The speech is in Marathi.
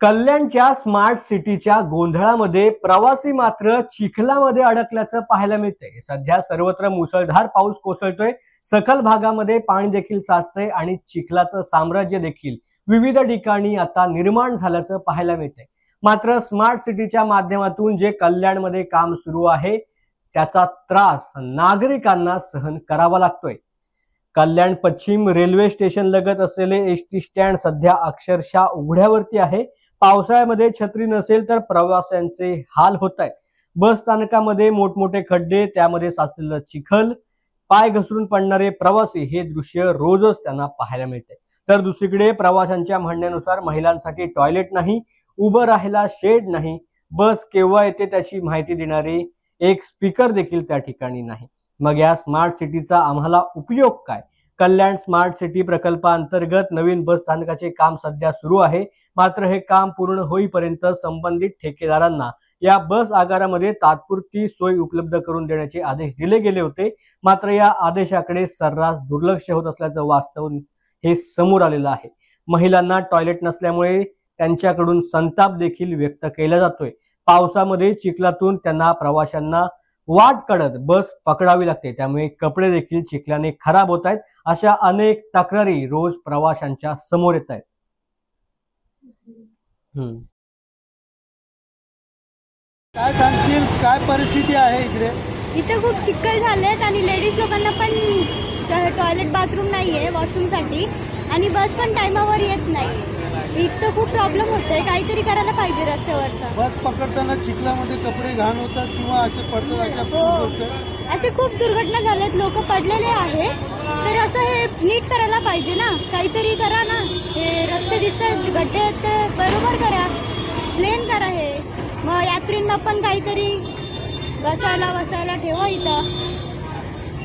कल्याणच्या स्मार्ट सिटीच्या गोंधळामध्ये प्रवासी मात्र चिखलामध्ये अडकल्याचं पाहायला मिळतंय। सध्या सर्वत्र मुसळधार पाऊस कोसळतोय, सखल भागामध्ये पाणी देखील साचतंय आणि चिखलाचं साम्राज्य देखील विविध ठिकाणी आता निर्माण झाल्याचं पाहायला मिळतंय। मात्र स्मार्ट सिटीच्या माध्यमातून जे कल्याणमध्ये काम सुरू आहे त्याचा त्रास नागरिकांना सहन करावा लागतोय। कल्याण पश्चिम रेल्वे स्टेशन लगत असलेले एसटी स्टँड सध्या अक्षरशः उघड्यावरती आहे। पावसाळ्यामध्ये छत्री नसेल तर प्रवाशांचे हाल होत आहेत। बस स्थानकामध्ये मोठमोठे खड्डे, त्यामध्ये साचलेलं चिखल, पाय घसरून पडणारे प्रवासी हे दृश्य रोजच त्यांना पाहायला मिळते। तर दुसरीकडे प्रवाशांच्या म्हणण्यानुसार महिलांसाठी टॉयलेट नाही, उभं राहायला शेड नाही, बस केव्हा येते त्याची माहिती देणारे एक स्पीकर देखील त्या ठिकाणी नाही। मग या स्मार्ट सिटीचा आम्हाला उपयोग काय? कल्याण स्मार्ट सिटी प्रकल्पाअंतर्गत नवीन बस स्थानकाचे काम सध्या सुरू आहे। मात्र हे काम पूर्ण होईपर्यंत संबंधित ठेकेदारांना या बस आगारामध्ये तात्पुरती सोय उपलब्ध करून देण्याचे आदेश दिले गेले होते। मात्र या आदेशाकडे सर्रास दुर्लक्ष होत असल्याचं वास्तव हे समोर आलेलं आहे। महिलांना टॉयलेट नसल्यामुळे त्यांच्याकडून संताप देखील व्यक्त केला जातोय। पावसामध्ये चिखलातून त्यांना प्रवाशांना वाट काढत बस पकडावी लागते, त्यामुळे कपडे देखील चिखलाने खराब होत आहेत। अशा अनेक तक्रारी रोज प्रवाशांच्या समोर येत आहेत। काय सांगशील, काय परिस्थिती आहे इकडे? इथे खूप चिखल झालेत आणि लेडीज लोकांना पण टॉयलेट बाथरूम नाहीये वॉशरूमसाठी आणि बस पण टाइमावर येत नाही। इथं खूप प्रॉब्लेम होतोय, काहीतरी करायला पाहिजे रस्त्यावरचा। बस पकडताना चिखलामध्ये कपडे घाण होतात किंवा असे पडतात, असे खूप दुर्घटना झाल्यात, लोक पडलेले आहेत। तर असं हे नीट करायला पाहिजे ना, काहीतरी करा ना। हे रस्ते दिसतात गड्डे आहेत ते बरोबर करा, प्लेन करा हे। मग यात्रींना पण काहीतरी बसायला ठेवा इथं।